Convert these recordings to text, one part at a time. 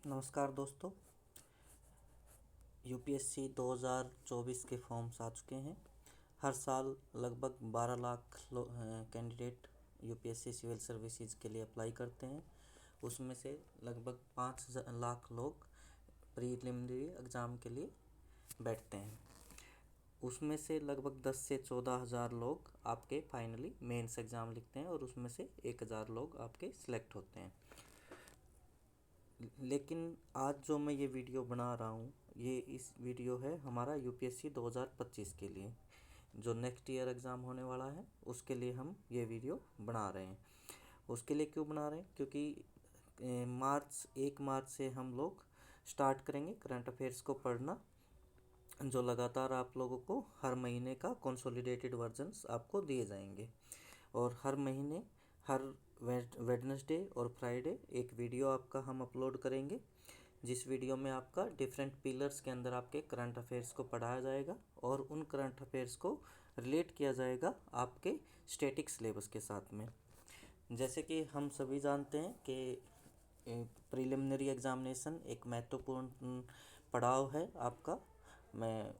नमस्कार दोस्तों। यूपीएससी 2024 के फॉर्म्स आ चुके हैं। हर साल लगभग 12 lakh candidate UPSC civil services के लिए अप्लाई करते हैं। उसमें से लगभग 5 लाख लोग प्रीलिमिनरी एग्ज़ाम के लिए बैठते हैं। उसमें से लगभग 10 से 14 हज़ार लोग आपके फाइनली मेंस एग्ज़ाम लिखते हैं और उसमें से 1,000 लोग आपके सिलेक्ट होते हैं। लेकिन आज जो मैं ये वीडियो बना रहा हूँ, ये इस वीडियो है हमारा यूपीएससी 2025 के लिए, जो नेक्स्ट ईयर एग्ज़ाम होने वाला है उसके लिए हम ये वीडियो बना रहे हैं। उसके लिए क्यों बना रहे हैं? क्योंकि 1 मार्च से हम लोग स्टार्ट करेंगे करंट अफेयर्स को पढ़ना, जो लगातार आप लोगों को हर महीने का कंसोलिडेटेड वर्जन्स आपको दिए जाएंगे। और हर महीने हर वेडनेसडे और फ्राइडे एक वीडियो आपका हम अपलोड करेंगे, जिस वीडियो में आपका डिफरेंट पिलर्स के अंदर आपके करंट अफेयर्स को पढ़ाया जाएगा और उन करंट अफेयर्स को रिलेट किया जाएगा आपके स्टैटिक सिलेबस के साथ में। जैसे कि हम सभी जानते हैं कि प्रीलिमिनरी एग्ज़ामिनेशन एक महत्वपूर्ण पड़ाव है आपका, मैं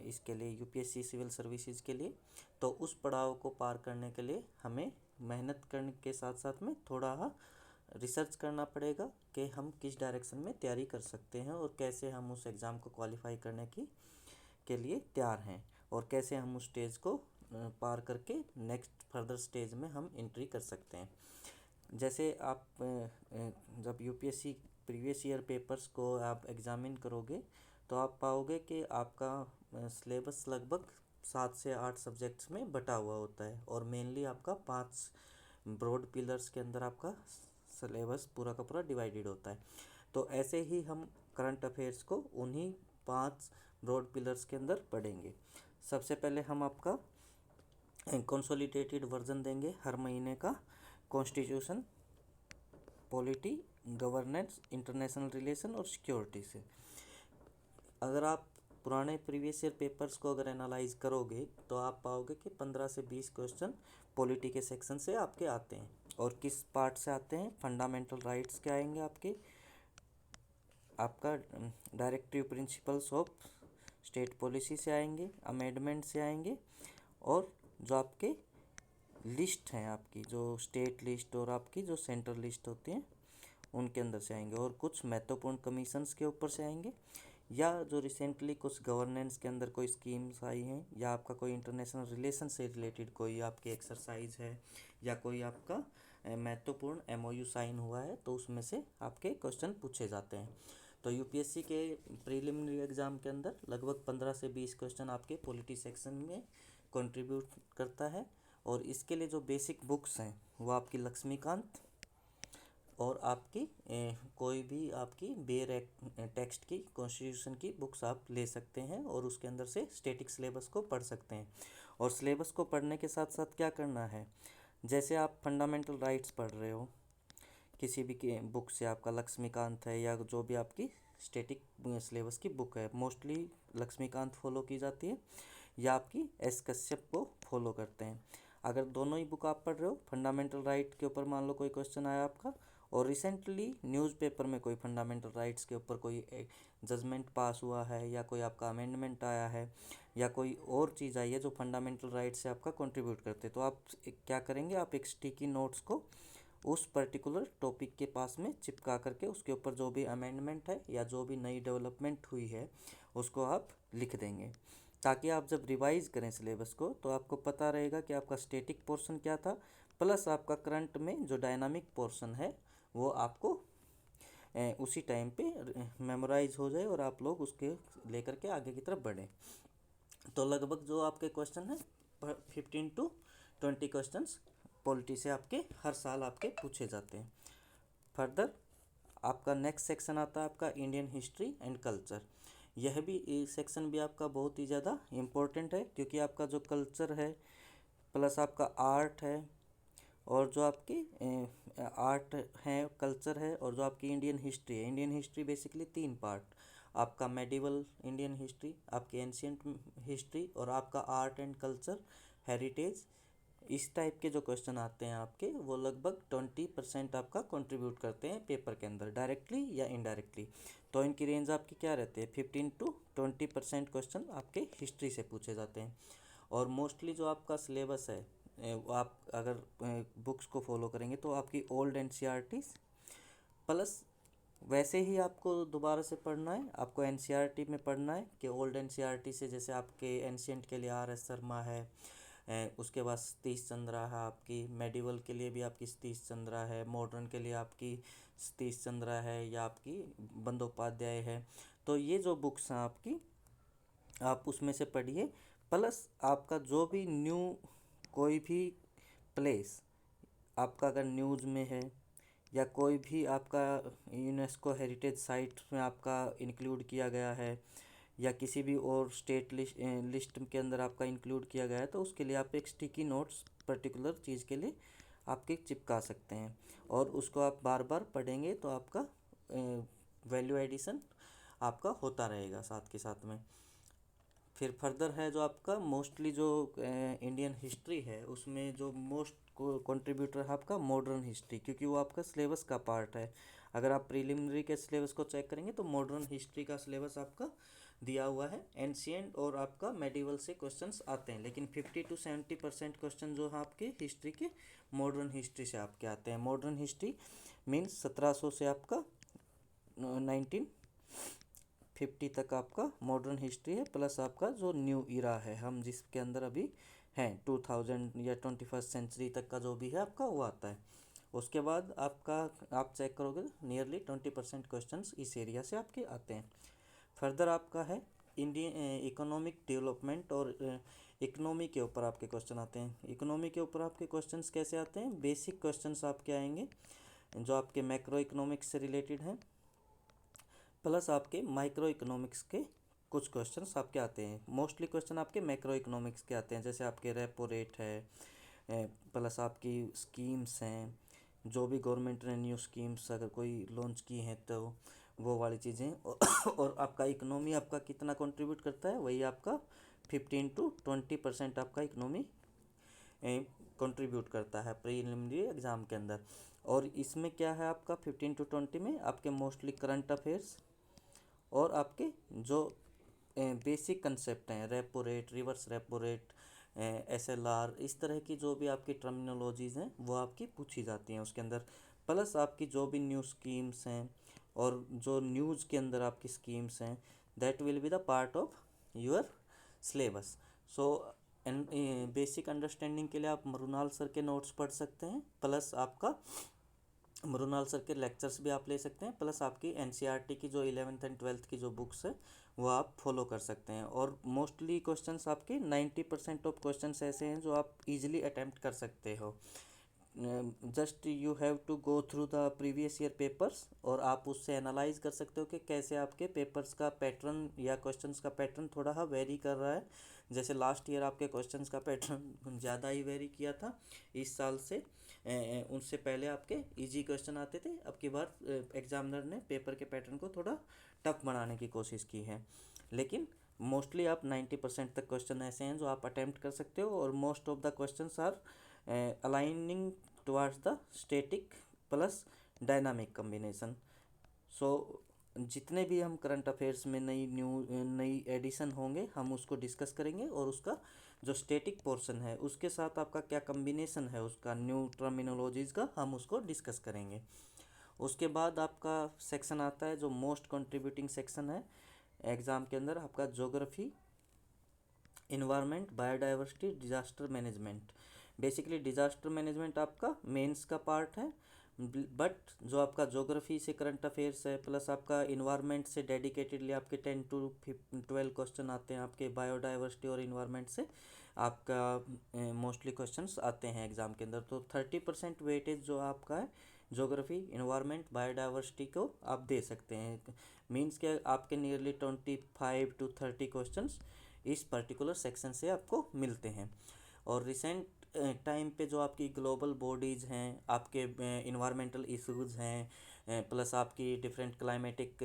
इसके लिए यूपीएससी सिविल सर्विसेज के लिए। तो उस पड़ाव को पार करने के लिए हमें मेहनत करने के साथ साथ में थोड़ा रिसर्च करना पड़ेगा कि हम किस डायरेक्शन में तैयारी कर सकते हैं और कैसे हम उस एग्ज़ाम को क्वालिफाई करने के लिए तैयार हैं और कैसे हम उस स्टेज को पार करके नेक्स्ट फर्दर स्टेज में हम एंट्री कर सकते हैं। जैसे आप जब यूपीएससी प्रीवियस ईयर पेपर्स को आप एग्ज़ामिन करोगे तो आप पाओगे कि आपका सिलेबस लगभग 7 से 8 सब्जेक्ट्स में बटा हुआ होता है और मेनली आपका 5 ब्रॉड पिलर्स के अंदर आपका सिलेबस पूरा का पूरा डिवाइडेड होता है। तो ऐसे ही हम करंट अफेयर्स को उन्हीं 5 ब्रॉड पिलर्स के अंदर पढ़ेंगे। सबसे पहले हम आपका कंसोलिडेटेड वर्जन देंगे हर महीने का, constitution, polity, governance, international relation और सिक्योरिटी से। अगर आप पुराने प्रीवियस ईयर पेपर्स को अगर एनालाइज करोगे तो आप पाओगे कि 15 से 20 क्वेश्चन पॉलिटी के सेक्शन से आपके आते हैं। और किस पार्ट से आते हैं? फंडामेंटल राइट्स के आएंगे आपका directive principles of state policy से आएंगे, अमेंडमेंट से आएंगे, और जो आपके लिस्ट हैं आपकी जो स्टेट लिस्ट और आपकी जो सेंट्रल लिस्ट होती हैं उनके अंदर से आएंगे, और कुछ महत्वपूर्ण कमीशंस के ऊपर से आएंगे, या जो रिसेंटली कुछ गवर्नेंस के अंदर कोई स्कीम्स आई हैं, या आपका कोई इंटरनेशनल रिलेशन से रिलेटेड कोई आपकी एक्सरसाइज है, या कोई आपका महत्वपूर्ण एमओयू साइन हुआ है, तो उसमें से आपके क्वेश्चन पूछे जाते हैं। तो यूपीएससी के प्रीलिमिनरी एग्ज़ाम के अंदर लगभग 15 से 20 क्वेश्चन आपके पॉलिटी सेक्शन में कंट्रीब्यूट करता है। और इसके लिए जो बेसिक बुक्स हैं वो आपकी लक्ष्मीकांत और आपकी कोई भी आपकी बेयर टेक्स्ट की कॉन्स्टिट्यूशन की बुक्स आप ले सकते हैं और उसके अंदर से स्टैटिक सिलेबस को पढ़ सकते हैं। और सिलेबस को पढ़ने के साथ साथ क्या करना है, जैसे आप फंडामेंटल राइट्स पढ़ रहे हो किसी भी बुक से, आपका लक्ष्मीकांत है या जो भी आपकी स्टैटिक सिलेबस की बुक है, मोस्टली लक्ष्मीकांत फॉलो की जाती है या आपकी एस कश्यप को फॉलो करते हैं। अगर दोनों ही बुक आप पढ़ रहे हो, फंडामेंटल राइट के ऊपर मान लो कोई क्वेश्चन आया आपका, और रिसेंटली न्यूज़पेपर में कोई फंडामेंटल राइट्स के ऊपर कोई जजमेंट पास हुआ है, या कोई आपका अमेंडमेंट आया है, या कोई और चीज़ आई है जो फंडामेंटल राइट से आपका कंट्रीब्यूट करते हैं, तो आप क्या करेंगे, आप एक स्टिकी नोट्स को उस पर्टिकुलर टॉपिक के पास में चिपका करके उसके ऊपर जो भी अमेंडमेंट है या जो भी नई डेवलपमेंट हुई है उसको आप लिख देंगे, ताकि आप जब रिवाइज करें सिलेबस को तो आपको पता रहेगा कि आपका स्टैटिक पोर्शन क्या था, प्लस आपका करंट में जो डायनामिक पोर्शन है वो आपको उसी टाइम पे मेमोराइज हो जाए और आप लोग उसके लेकर के आगे की तरफ बढ़ें। तो लगभग जो आपके क्वेश्चन हैं 15 to 20 क्वेश्चंस पॉलिटी से आपके हर साल आपके पूछे जाते हैं। फर्दर आपका नेक्स्ट सेक्शन आता है आपका इंडियन हिस्ट्री एंड कल्चर। यह भी सेक्शन भी आपका बहुत ही ज़्यादा इम्पोर्टेंट है, क्योंकि आपका जो कल्चर है प्लस आपका आर्ट है, और जो आपकी आर्ट है, कल्चर है, और जो आपकी इंडियन हिस्ट्री है। इंडियन हिस्ट्री बेसिकली 3 पार्ट, आपका मेडिवल इंडियन हिस्ट्री, आपकी एंशियंट हिस्ट्री, और आपका आर्ट एंड कल्चर हेरिटेज इस टाइप के जो क्वेश्चन आते हैं आपके, वो लगभग 20% आपका कंट्रीब्यूट करते हैं पेपर के अंदर, डायरेक्टली या इनडायरेक्टली। तो इनकी रेंज आपकी क्या रहती है, 15 to 20% क्वेश्चन आपके हिस्ट्री से पूछे जाते हैं। और मोस्टली जो आपका सिलेबस है, वो आप अगर बुक्स को फॉलो करेंगे तो आपकी ओल्ड एनसीईआरटी प्लस वैसे ही आपको दोबारा से पढ़ना है, आपको एनसीईआरटी में पढ़ना है कि ओल्ड एनसीईआरटी से, जैसे आपके एंशियंट के लिए आर एस शर्मा है, उसके बाद सतीश चंद्रा है, आपकी मेडिवल के लिए भी आपकी सतीश चंद्रा है, मॉडर्न के लिए आपकी सतीश चंद्रा है, या आपकी बंदोपाध्याय है। तो ये जो बुक्स हैं आपकी, आप उसमें से पढ़िए। प्लस आपका जो भी न्यू कोई भी प्लेस आपका अगर न्यूज़ में है, या कोई भी आपका यूनेस्को हेरिटेज साइट में आपका इंक्लूड किया गया है, या किसी भी और स्टेट लिस्ट के अंदर आपका इंक्लूड किया गया है, तो उसके लिए आप एक स्टिकी नोट्स पर्टिकुलर चीज़ के लिए आपके चिपका सकते हैं, और उसको आप बार बार पढ़ेंगे तो आपका वैल्यू एडिशन आपका होता रहेगा साथ के साथ में। फिर फर्दर है जो आपका मोस्टली जो इंडियन हिस्ट्री है, उसमें जो मोस्ट कंट्रीब्यूटर है आपका मॉडर्न हिस्ट्री, क्योंकि वो आपका सिलेबस का पार्ट है। अगर आप प्रीलिमिनरी के सिलेबस को चेक करेंगे तो मॉडर्न हिस्ट्री का सिलेबस आपका दिया हुआ है। एंशियंट और आपका मेडिवल से क्वेश्चंस आते हैं, लेकिन 50 to 70% क्वेश्चन जो है आपके हिस्ट्री के मॉडर्न हिस्ट्री से आपके आते हैं। मॉडर्न हिस्ट्री मीन्स 1700 से आपका 1950 तक आपका मॉडर्न हिस्ट्री है, प्लस आपका जो न्यू इरा है, हम जिसके अंदर अभी हैं 2000 या 21st सेंचुरी तक का जो भी है आपका, वो आता है। उसके बाद आपका आप चेक करोगे नियरली 20% क्वेश्चन इस एरिया से आपके आते हैं। फर्दर आपका है इंडियन इकोनॉमिक डेवलपमेंट, और इकोनॉमी के ऊपर आपके क्वेश्चन आते हैं। इकोनॉमी के ऊपर आपके क्वेश्चंस कैसे आते हैं, बेसिक क्वेश्चंस आपके आएंगे जो आपके मैक्रो इकोनॉमिक्स से रिलेटेड हैं, प्लस आपके माइक्रो इकोनॉमिक्स के कुछ क्वेश्चंस आपके आते हैं। मोस्टली क्वेश्चन आपके मैक्रो इकोनॉमिक्स के आते हैं, जैसे आपके रेपो रेट है, प्लस आपकी स्कीम्स हैं, जो भी गवर्नमेंट ने न्यू स्कीम्स अगर कोई लॉन्च की हैं तो वो वाली चीज़ें और आपका इकोनॉमी आपका कितना कंट्रीब्यूट करता है, वही आपका 15 to 20% आपका इकोनॉमी कंट्रीब्यूट करता है प्रीलिमिनरी एग्ज़ाम के अंदर। और इसमें क्या है आपका 15 to 20 में आपके मोस्टली करंट अफेयर्स और आपके जो बेसिक कंसेप्ट हैं, repo rate, reverse repo rate, SLR, इस तरह की जो भी आपकी टर्मिनोलॉजीज़ हैं वो आपकी पूछी जाती हैं उसके अंदर। प्लस आपकी जो भी न्यू स्कीम्स हैं और जो न्यूज़ के अंदर आपकी स्कीम्स हैं, that will be the part of your syllabus. So and basic understanding के लिए आप मृणाल सर के नोट्स पढ़ सकते हैं, प्लस आपका मृणाल सर के लेक्चर्स भी आप ले सकते हैं, प्लस आपकी एनसीईआरटी की जो 11th एंड 12th की जो बुक्स है वो आप फॉलो कर सकते हैं। और मोस्टली क्वेश्चंस आपके 90% ऑफ क्वेश्चंस ऐसे हैं जो आप इजीली अटैम्प्ट कर सकते हो। Just you have to go through the previous year papers, और आप उससे एनालाइज कर सकते हो कि कैसे आपके पेपर्स का पैटर्न या क्वेश्चंस का पैटर्न थोड़ा सा वेरी कर रहा है। जैसे लास्ट ईयर आपके क्वेश्चंस का पैटर्न ज़्यादा ही वेरी किया था इस साल से, उनसे पहले आपके इजी क्वेश्चन आते थे, अब की बार एग्जामिनर ने पेपर के पैटर्न को थोड़ा टफ बनाने की कोशिश की है। लेकिन मोस्टली आप 90% तक क्वेश्चन ऐसे हैं जो आप अटैम्प्ट कर सकते हो, और most of the questions are aligning towards the static plus dynamic combination. So जितने भी हम करंट अफेयर्स में नई एडिशन होंगे हम उसको डिस्कस करेंगे, और उसका जो स्टैटिक पोर्शन है उसके साथ आपका क्या कम्बिनेशन है उसका न्यू टर्मिनोलॉजीज़ का, हम उसको डिस्कस करेंगे। उसके बाद आपका सेक्शन आता है जो मोस्ट कंट्रीब्यूटिंग सेक्शन है एग्ज़ाम के अंदर, आपका geography, environment, biodiversity, disaster management. Basically disaster management आपका मेंस का पार्ट है, बट जो आपका ज्योग्राफी से करंट अफेयर्स है, प्लस आपका इन्वायरमेंट से डेडिकेटेडली आपके 10 to 12 क्वेश्चन आते हैं, आपके बायोडाइवर्सिटी और इन्वायरमेंट से आपका मोस्टली क्वेश्चंस आते हैं एग्ज़ाम के अंदर। तो 30% वेटेज जो आपका है ज्योग्राफी, इन्वायरमेंट, बायोडाइवर्सिटी को आप दे सकते हैं। मीन्स के आपके नियरली 25 to 30 क्वेश्चंस इस पर्टिकुलर सेक्शन से आपको मिलते हैं। और रिसेंट टाइम पे जो आपकी ग्लोबल बॉडीज़ हैं, आपके इन्वायरमेंटल इश्यूज़ हैं, प्लस आपकी डिफरेंट क्लाइमेटिक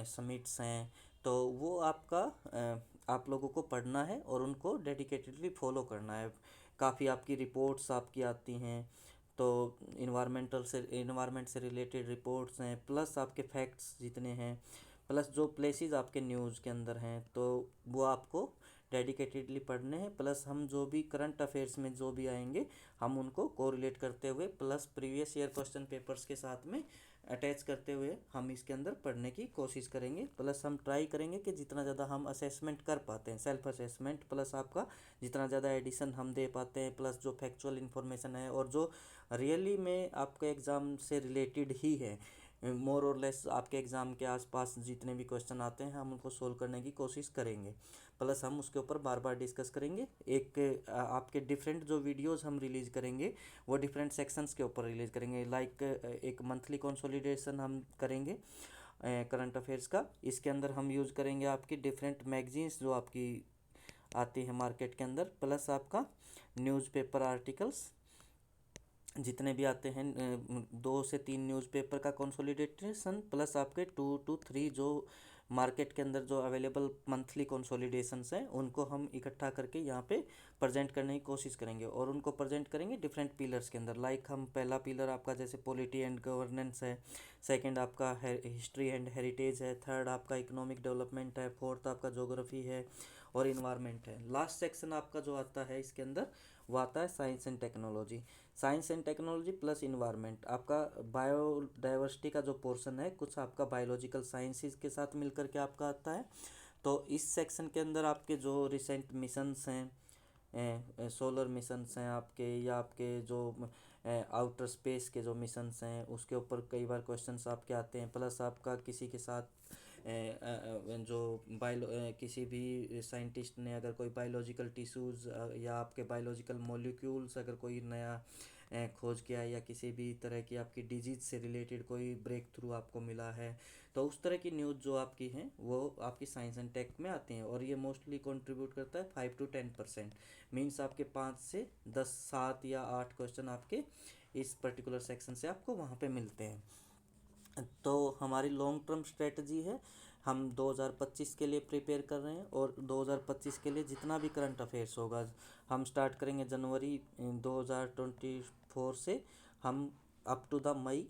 समिट्स हैं, तो वो आपका आप लोगों को पढ़ना है और उनको डेडिकेटेडली फॉलो करना है। काफ़ी आपकी रिपोर्ट्स आपकी आती हैं, तो इन्वायरमेंट से रिलेटेड रिपोर्ट्स हैं, प्लस आपके फैक्ट्स जितने हैं, प्लस जो प्लेसेस आपके न्यूज़ के अंदर हैं, तो वो आपको डेडिकेटेडली पढ़ने हैं। प्लस हम जो भी करंट अफेयर्स में जो भी आएंगे हम उनको कोरिलेट करते हुए plus previous year question papers के साथ में अटैच करते हुए हम इसके अंदर पढ़ने की कोशिश करेंगे। प्लस हम ट्राई करेंगे कि जितना ज़्यादा हम असेसमेंट कर पाते हैं, सेल्फ असेसमेंट, प्लस आपका जितना ज़्यादा एडिशन हम दे पाते हैं, प्लस जो फैक्चुअल इन्फॉर्मेशन है और जो रियली में आपके एग्ज़ाम से रिलेटेड ही है, मोर और लेस आपके एग्ज़ाम के आसपास जितने भी क्वेश्चन आते हैं हम उनको सोल्व करने की कोशिश करेंगे। प्लस हम उसके ऊपर बार बार डिस्कस करेंगे। एक आपके डिफरेंट जो वीडियोस हम रिलीज़ करेंगे वो डिफरेंट सेक्शंस के ऊपर रिलीज़ करेंगे। लाइक एक मंथली कंसोलिडेशन हम करेंगे करंट अफेयर्स का। इसके अंदर हम यूज़ करेंगे आपकी डिफरेंट मैगजीन्स जो आपकी आती है मार्केट के अंदर, प्लस आपका न्यूज़पेपर आर्टिकल्स जितने भी आते हैं, 2 से 3 न्यूज़पेपर का कंसोलिडेशन, प्लस आपके 2 to 3 जो मार्केट के अंदर जो अवेलेबल मंथली कंसोलिडेशंस हैं उनको हम इकट्ठा करके यहाँ पे प्रेजेंट करने की कोशिश करेंगे और उनको प्रेजेंट करेंगे डिफरेंट पिलर्स के अंदर। लाइक हम पहला पिलर आपका जैसे पॉलिटी एंड गवर्नेंस है, सेकंड आपका हिस्ट्री एंड हेरिटेज है, थर्ड आपका इकोनॉमिक डेवलपमेंट है, फोर्थ आपका ज्योग्राफी है और इन्वायरमेंट है। लास्ट सेक्शन आपका जो आता है इसके अंदर वो आता है science and technology. Science and technology plus environment आपका बायोडाइवर्सिटी का जो पोर्शन है कुछ आपका बायोलॉजिकल साइंसेस के साथ मिलकर के आपका आता है। तो इस सेक्शन के अंदर आपके जो रिसेंट मिशंस हैं, सोलर मिशंस हैं आपके, या आपके जो आउटर स्पेस के जो मिशंस हैं उसके ऊपर कई बार क्वेश्चंस आपके आते हैं। प्लस आपका किसी के साथ जो किसी भी साइंटिस्ट ने अगर कोई बायोलॉजिकल टिश्यूज़ या आपके बायोलॉजिकल मॉलिक्यूल्स अगर कोई नया खोज किया है, या किसी भी तरह की आपकी डिजीज़ से रिलेटेड कोई ब्रेक थ्रू आपको मिला है, तो उस तरह की न्यूज़ जो आपकी हैं वो आपकी साइंस एंड टेक में आती हैं। और ये मोस्टली कंट्रीब्यूट करता है 5 to 10%, मीन्स आपके 5 से 10, 7 या 8 क्वेश्चन आपके इस पर्टिकुलर सेक्शन से आपको वहाँ पे मिलते हैं। तो हमारी लॉन्ग टर्म स्ट्रेटजी है, हम 2025 के लिए प्रिपेयर कर रहे हैं और 2025 के लिए जितना भी करंट अफेयर्स होगा हम स्टार्ट करेंगे जनवरी 2024 से, हम अप टू द मई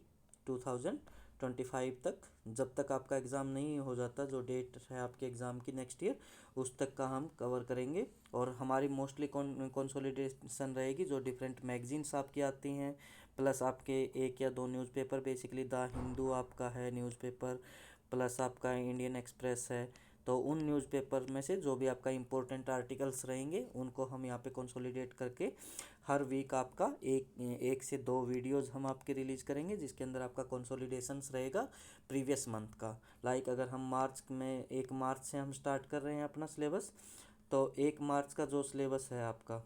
2025 तक, जब तक आपका एग्ज़ाम नहीं हो जाता, जो डेट है आपके एग्ज़ाम की नेक्स्ट ईयर उस तक का हम कवर करेंगे। और हमारी मोस्टली कंसोलिडेशन रहेगी जो डिफरेंट मैगजीन्स आपकी आती हैं, प्लस आपके 1 या 2 न्यूज़पेपर, बेसिकली द हिंदू आपका है न्यूज़पेपर, प्लस आपका इंडियन एक्सप्रेस है। तो उन न्यूज़पेपर में से जो भी आपका इम्पोर्टेंट आर्टिकल्स रहेंगे उनको हम यहाँ पे कंसोलिडेट करके हर वीक आपका 1 से 2 वीडियोज़ हम आपके रिलीज़ करेंगे जिसके अंदर आपका कंसोलिडेशंस रहेगा प्रीवियस मंथ का। लाइक अगर हम मार्च में 1 मार्च से हम स्टार्ट कर रहे हैं अपना सिलेबस, तो 1 मार्च का जो सिलेबस है आपका,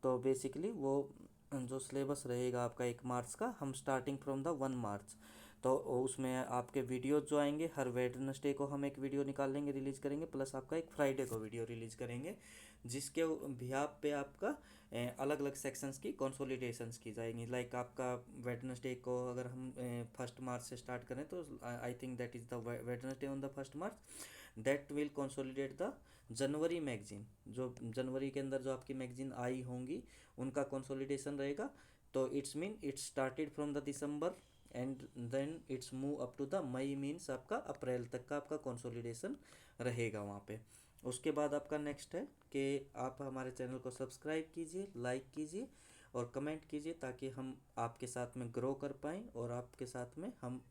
तो बेसिकली वो जो सिलेबस रहेगा आपका 1 मार्च का, हम स्टार्टिंग फ्रॉम द 1 मार्च, तो उसमें आपके वीडियो जो आएंगे हर वेडनेसडे को हम एक वीडियो निकाल लेंगे, रिलीज़ करेंगे, प्लस आपका एक फ्राइडे को वीडियो रिलीज़ करेंगे जिसके बिहाफ पे आपका अलग अलग सेक्शंस की कंसोलिडेशंस की जाएंगी। लाइक आपका वेडनेसडे को अगर हम 1 मार्च से स्टार्ट करें तो I think that is the Wednesday on the 1 March, that will consolidate the January magazine. जो जनवरी के अंदर जो आपकी मैगजीन आई होंगी उनका कंसोलिडेशन रहेगा। तो it's mean it's started from the December and then it's move up to the May, means आपका अप्रैल तक का आपका कंसोलिडेशन रहेगा वहाँ पे। उसके बाद आपका नेक्स्ट है कि आप हमारे चैनल को सब्सक्राइब कीजिए, लाइक कीजिए और कमेंट कीजिए ताकि हम आपके साथ में ग्रो कर पाएँ और आपके साथ में हम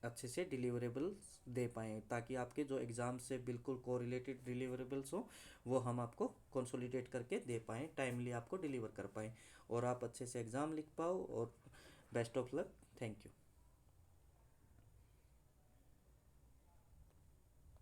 अच्छे से डिलीवरेबल्स दे पाएँ, ताकि आपके जो एग्ज़ाम से बिल्कुल कोरिलेटेड डिलीवरेबल्स हो वो हम आपको कंसोलिडेट करके दे पाएँ, टाइमली आपको डिलीवर कर पाएँ और आप अच्छे से एग्ज़ाम लिख पाओ। और best of luck, thank you.